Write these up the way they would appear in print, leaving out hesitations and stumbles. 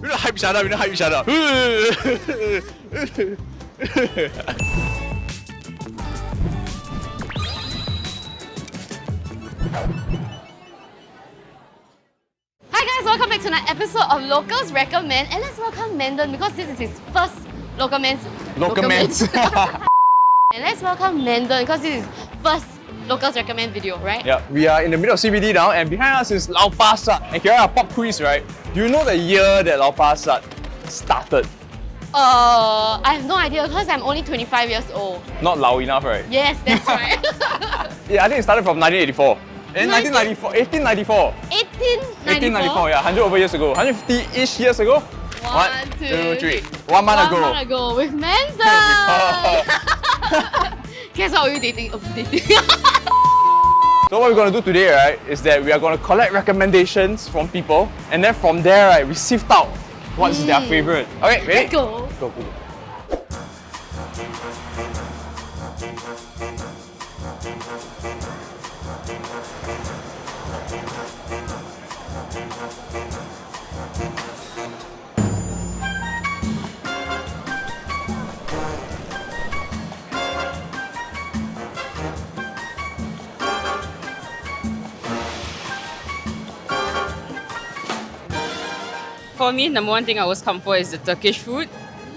You know, hype each other. You know, hype each other. Hi guys, welcome back to another episode of Locals Recommend, and let's welcome Mendon because this is his first Localmans. And let's welcome Mendon because this is his first Locals Recommend video, right? Yeah, we are in the middle of CBD now, and behind us is Lau Pa Sat. And here are pop quiz, right? Do you know the year that Lau Pa Sat started? I have no idea because I'm only 25 years old. Not Lau enough, right? Yes, that's right. Yeah, I think it started from 1984. 1894. 1894, yeah, 100 over years ago. 150-ish years ago. One, two, three. 1 month ago. 1 month ago with Mendon. Guess what are you dating? So what we're going to do today, right, is that we are going to collect recommendations from people, and then from there, right, we sift out what's their favorite. Okay, ready? Let's go. Go. For me, number one thing I always come for is the Turkish food.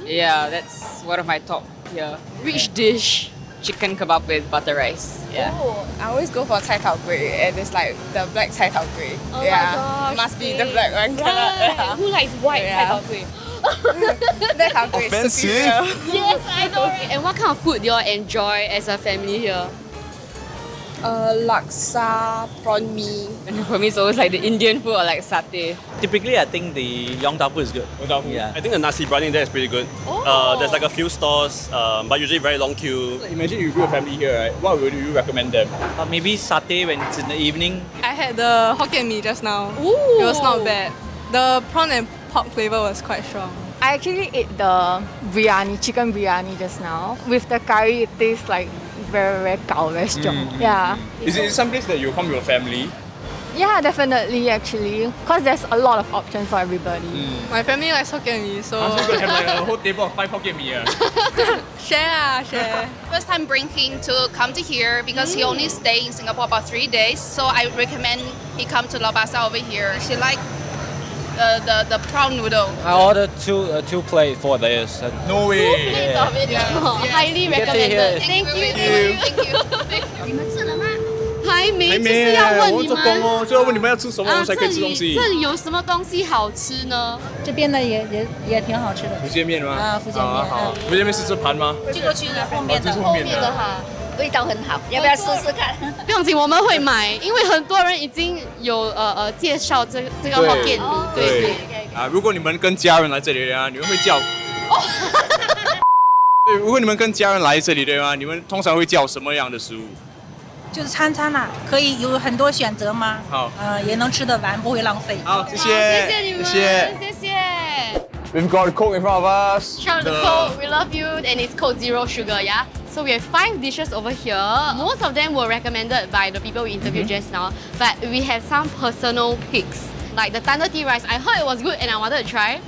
Yeah, that's one of my top here. Which dish? Chicken kebab with butter rice. Yeah. Oh. I always go for cai tao gui, and it's like the black cai tao gui. Oh yeah, my gosh, must be same. the black one. Right. Who likes white Yeah. cai tao gui? Black tao gui is Offensive. superior. Yes, I know. Right? And what kind of food do you all enjoy as a family here? Laksa, prawn mee. And for me, it's always like the Indian food or like satay. Typically, I think the Yong Tau Fu is good. Yeah. I think the nasi biryani there is pretty good. Oh. There's like a few stores, but usually very long queue. Imagine you grew a family here, right? What would you recommend them? Maybe satay when it's in the evening. I had the Hokkien mee just now. Ooh. It was not bad. The prawn and pork flavor was quite strong. I actually ate the biryani, chicken biryani just now. With the curry, it tastes like very gao, very strong. Yeah. Is it some place that you come with your family? Yeah, definitely actually. Because there's a lot of options for everybody. My family likes Hokkien mee, so I'm going to have like a whole table of 5 Hokkien mee. share. First time bring him to come to here because he only stay in Singapore about 3 days. So I recommend he come to Lau Pa Sat over here. She like the prawn noodle. I ordered two plates for this. No way. Plates of it. Highly get to recommended. hear it. Thank you. Thank you. 你们吃了吗？还没，就还没是要问我你们。做工哦，就要问你们要吃什么，我们才可以吃东西。这里有什么东西好吃呢？这边的也挺好吃的。福建面吗？啊福建面好。福建面是这盘吗？这个去后面的，后面的哈，味道很好，要不要试试看？不用紧，我们会买，因为很多人已经有介绍这个 Hokkien 米，对。啊，如果你们跟家人来这里啊，你们会叫。对，如果你们跟家人来这里对吗？你们通常会叫什么样的食物？就是餐啦，可以有很多选择吗？好，也能吃得完，不会浪费。好，谢谢，谢谢你们，谢谢。谢谢。 We've got Koung in front of us. Shout out to Koung, we love you, and it's code 0 sugar, yeah? So we have 5 dishes over here. Most of them were recommended by the people we interviewed just now, but we have some personal picks. Like the Thunder Tea Rice, I heard it was good and I wanted to try.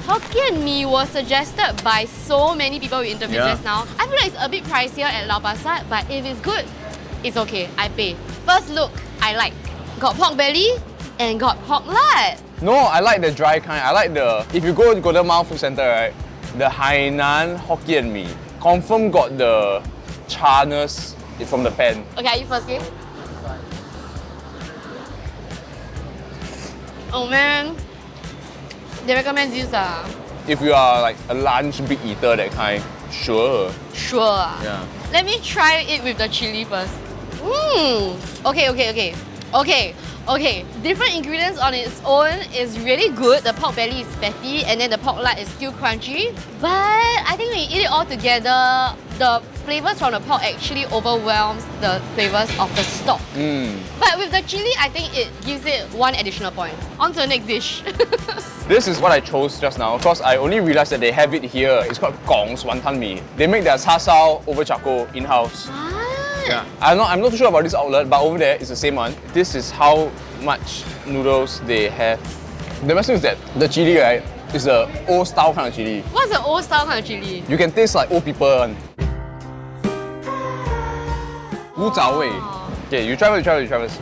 Hokkien Mee was suggested by so many people we interviewed just now. I feel like it's a bit pricier at Lau Pa Sat, but if it's good, it's okay, I pay. First look, I like. Got pork belly and got pork lard. No, I like the dry kind. I like the, if you go to Golden Mile Food Center, right, the Hainan Hokkien Mee, confirm got the charness from the pan. Okay, you first, game. Oh man, they recommend this If you are like a lunch big eater, that kind, sure. Sure. Yeah. Let me try it with the chili first. Okay. Different ingredients on its own is really good. The pork belly is fatty and then the pork lard is still crunchy. But I think when you eat it all together, the flavors from the pork actually overwhelms the flavors of the stock. But with the chili, I think it gives it 1 additional point. On to the next dish. This is what I chose just now because I only realized that they have it here. It's called Koung's Wanton Mee. They make their cha sao over charcoal in-house. Yeah. I'm not too sure about this outlet, but over there it's the same one. This is how much noodles they have. The best thing is that the chili, right, It's a old style kind of chili. What's the old style kind of chili? You can taste like old people one. Wu zhao wei. Okay, you try first.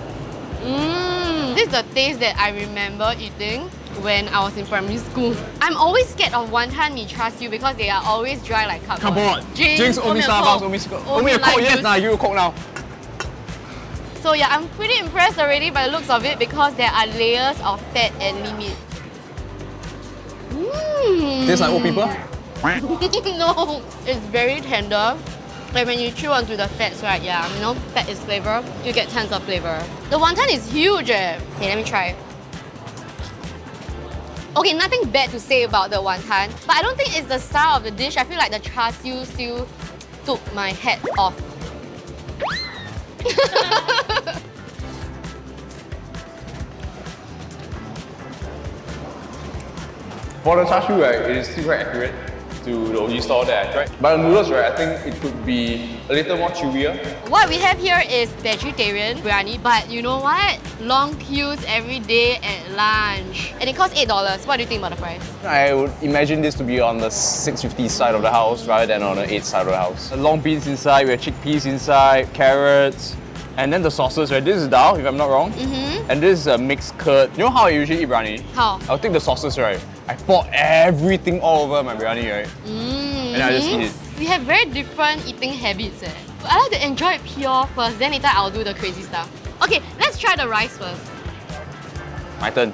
This is the taste that I remember eating when I was in primary school. I'm always scared of wonton mee char siu because they are always dry like cardboard. Come on. Jinx, owe owe me me a Starbucks, Coke. owe me a Coke. Yes, now you a Coke now. So yeah, I'm pretty impressed already by the looks of it because there are layers of fat and meat. Tastes like old people? No, it's very tender. Like when you chew onto the fats, right? Yeah, you know, fat is flavor. You get tons of flavor. The wonton is huge. Okay, let me try. Okay, nothing bad to say about the wonton, but I don't think it's the style of the dish. I feel like the char siu still took my head off. For the char siu, right, it is still quite accurate to the only store that I tried. But the noodles, right, I think it could be a little more chewier. What we have here is vegetarian biryani, but you know what? Long queues every day at lunch. And it costs $8. What do you think about the price? I would imagine this to be on the 650 side of the house rather than on the 8 side of the house. Long beans inside, we have chickpeas inside, carrots, and then the sauces, right? This is dal, if I'm not wrong. And this is a mixed curd. You know how I usually eat biryani? How? I'll take the sauces, right? I pour everything all over my biryani, right? And I just eat it. We have very different eating habits. I like to enjoy it pure first, then later I'll do the crazy stuff. Okay, let's try the rice first. My turn.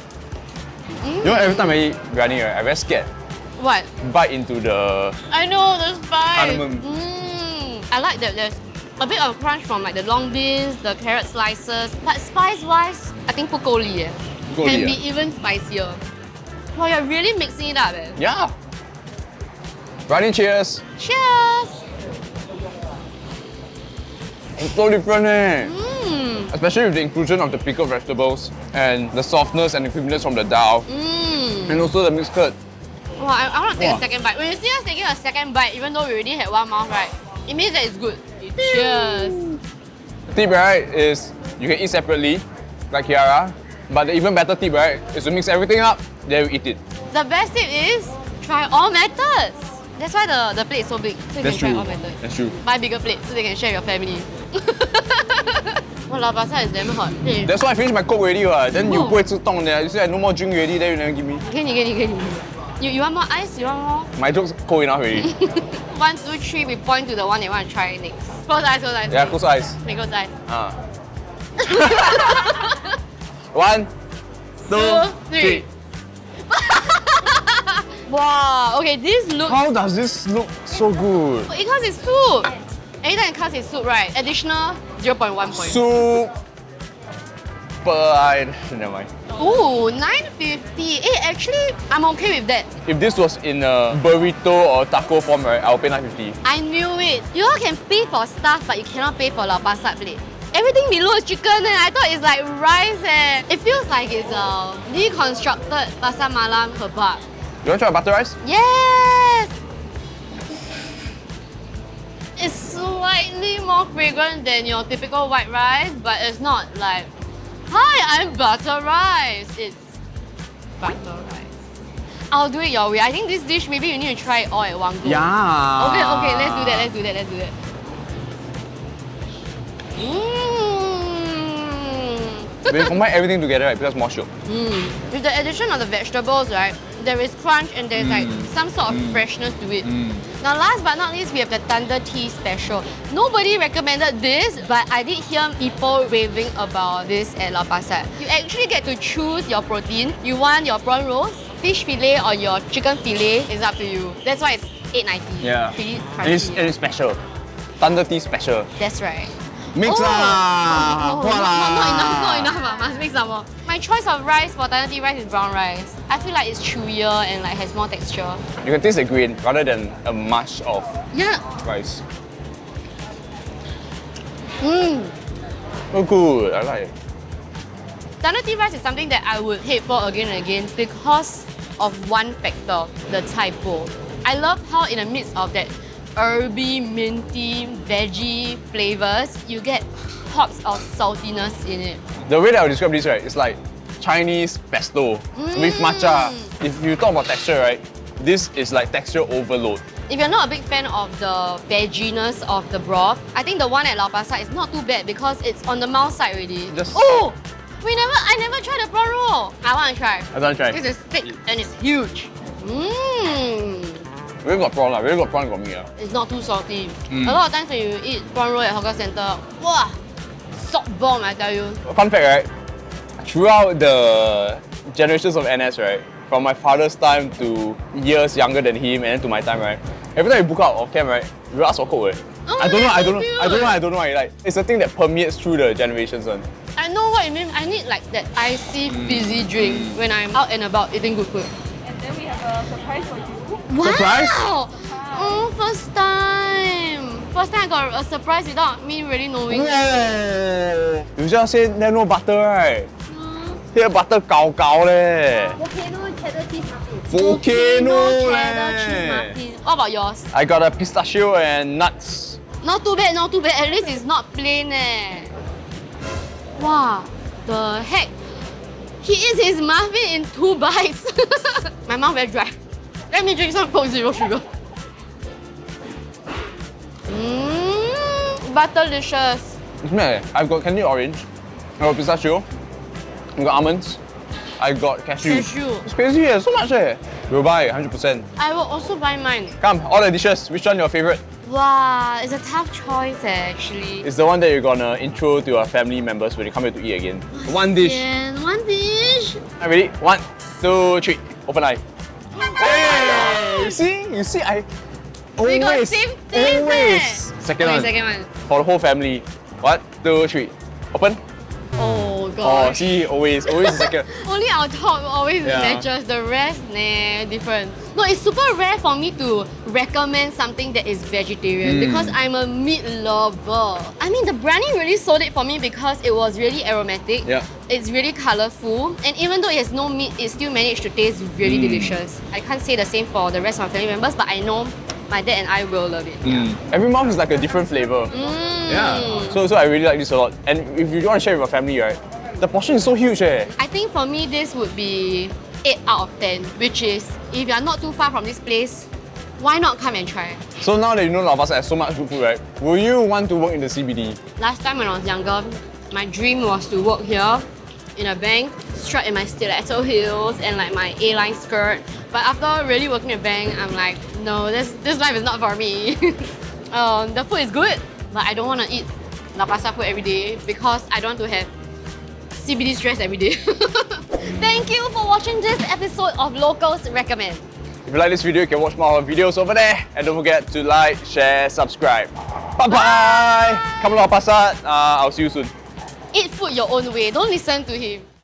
You know, every time I eat biryani, right, I'm very scared. What? Bite into the I know, the spice. cardamom. I like that there's a bit of crunch from like the long beans, the carrot slices. But spice-wise, I think 不够力 Can be even spicier. Wow, you're really mixing it up. Yeah. Biryani, cheers. Cheers! It's so different, Especially with the inclusion of the pickled vegetables and the softness and the creaminess from the dal. And also the mixed curd. Wow, I want to take a second bite. When you see us taking a second bite, even though we already had one mouth, right? It means that it's good. Cheers! The tip, right, is you can eat separately, like Kiara. But the even better tip, right, is to mix everything up, then you eat it. The best tip is try all methods. That's why the plate is so big, so you That's can true. try all methods. That's true. Buy bigger plate so they can share your family. Well, Lau Pa Sat is damn hot. Hey. That's why I finished my Coke already, then you Oh. 不会自动的. You say I no more drink already, then you never give me. Get. You want more ice? You want more? My joke's cold enough already. 1, 2, 3, we point to the one they want to try next. Close eyes, close eyes. Yeah, close eyes. Make close eyes. 1, 2, 3. Wow, okay, this looks... How does this look so good? Because it's soup. Anytime it comes in soup, right? Additional 0.1 point. Soup. Never mind. Ooh, 9.50. Hey, actually, I'm okay with that. If this was in a burrito or taco form, right, I'll pay 9.50. I knew it. You all can pay for stuff, but you cannot pay for Lau Pa Sat plate. Everything below is chicken I thought it's like rice It feels like it's a deconstructed pasar malam kebab. You want to try butter rice? Yes! It's slightly more fragrant than your typical white rice, but it's not like, hi, I'm butter rice. It's butter rice. I'll do it your way. I think this dish, maybe you need to try it all at one go. Yeah. Okay, let's do that. When you combine everything together, right, it becomes more shiok. With the addition of the vegetables, right, there is crunch and there's like some sort of freshness to it. Now last but not least, we have the Thunder Tea Special. Nobody recommended this, but I did hear people raving about this at Lau Pa Sat. You actually get to choose your protein. You want your prawn rolls, fish fillet or your chicken fillet, it's up to you. That's why it's $8.90. Yeah. Pretty And it's pricey. special. Thunder Tea Special. That's right. Mix lah! Not enough. Must mix some more. My choice of rice for Thunder Tea rice is brown rice. I feel like it's chewier and like has more texture. You can taste the grain rather than a mush of Yeah. rice. So good, I like it. Thunder Tea rice is something that I would hate for again and again because of one factor, the typo. I love how in the midst of that herby, minty, veggie flavors, you get pops of saltiness in it. The way that I would describe this, right, it's like Chinese pesto with matcha. If you talk about texture, right, this is like texture overload. If you're not a big fan of the vegginess of the broth, I think the one at Lau Pa Sat is not too bad because it's on the mild side already. Oh! I never tried the prawn roll. I want to try. I want to try. This is thick and it's huge. Really got prawn, really got prawn got me. It's not too salty. A lot of times when you eat prawn roll at hawker center, wow, salt bomb, I tell you. Fun fact, right? Throughout the generations of NS, right, from my father's time to years younger than him, and then to my time, right, every time we book out of camp, right, we ask for coke. Oh, I don't know. Like, it's a thing that permeates through the generations. I know what you mean. I need like that icy fizzy drink when I'm out and about eating good food. And then we have a surprise for you. Wow! Surprise? Oh, first time. First time I got a surprise without me really knowing. You just say there's no butter, right? Here butter gao leh. Volcano cheddar cheese muffin. Volcano cheddar cheese muffin. What about yours? I got a pistachio and nuts. Not too bad, not too bad. At least it's not plain eh. Wow, the heck? He eats his muffin in 2 bites. My mouth very dry. Let me drink some Coke Zero Sugar. Butterlicious. It's mad. I've got candy orange. I got pistachio. I got almonds. I got cashew. It's crazy, so much. We'll buy 100%. I will also buy mine. Come, all the dishes. Which one your favorite? Wow, it's a tough choice actually. It's the one that you're gonna intro to your family members when you come here to eat again. One dish. Yeah, one dish. Ready? 1, 2, 3. Open eye. Hey! You see, I always, We got same taste. always. Second one. Second one. For the whole family. 1, 2, 3. Open. Oh Oh, gosh. see, always the second. Only our top always Yeah. matches. The rest, nah, different. No, it's super rare for me to recommend something that is vegetarian because I'm a meat lover. I mean, the brownie really sold it for me because it was really aromatic. Yeah. It's really colourful. And even though it has no meat, it still managed to taste really delicious. I can't say the same for the rest of my family members, but I know my dad and I will love it. Every mouth is like a different flavor. Yeah. So I really like this a lot. And if you want to share with your family, right, the portion is so huge. I think for me, this would be 8 out of 10, which is if you're not too far from this place, why not come and try? So now that you know Lau Pa Sat has so much good food, right, will you want to work in the CBD? Last time when I was younger, my dream was to work here in a bank, strut in my stiletto heels and like my A-line skirt. But after really working in a bank, I'm like, no, this life is not for me. The food is good, but I don't want to eat Lau Pa Sat food every day because I don't want to have CBD stress every day. Thank you for watching this episode of Locals Recommend. If you like this video, you can watch more of our videos over there. And don't forget to like, share, subscribe. Bye-bye! Come Lau Pa Sat. I'll see you soon. Eat food your own way, don't listen to him.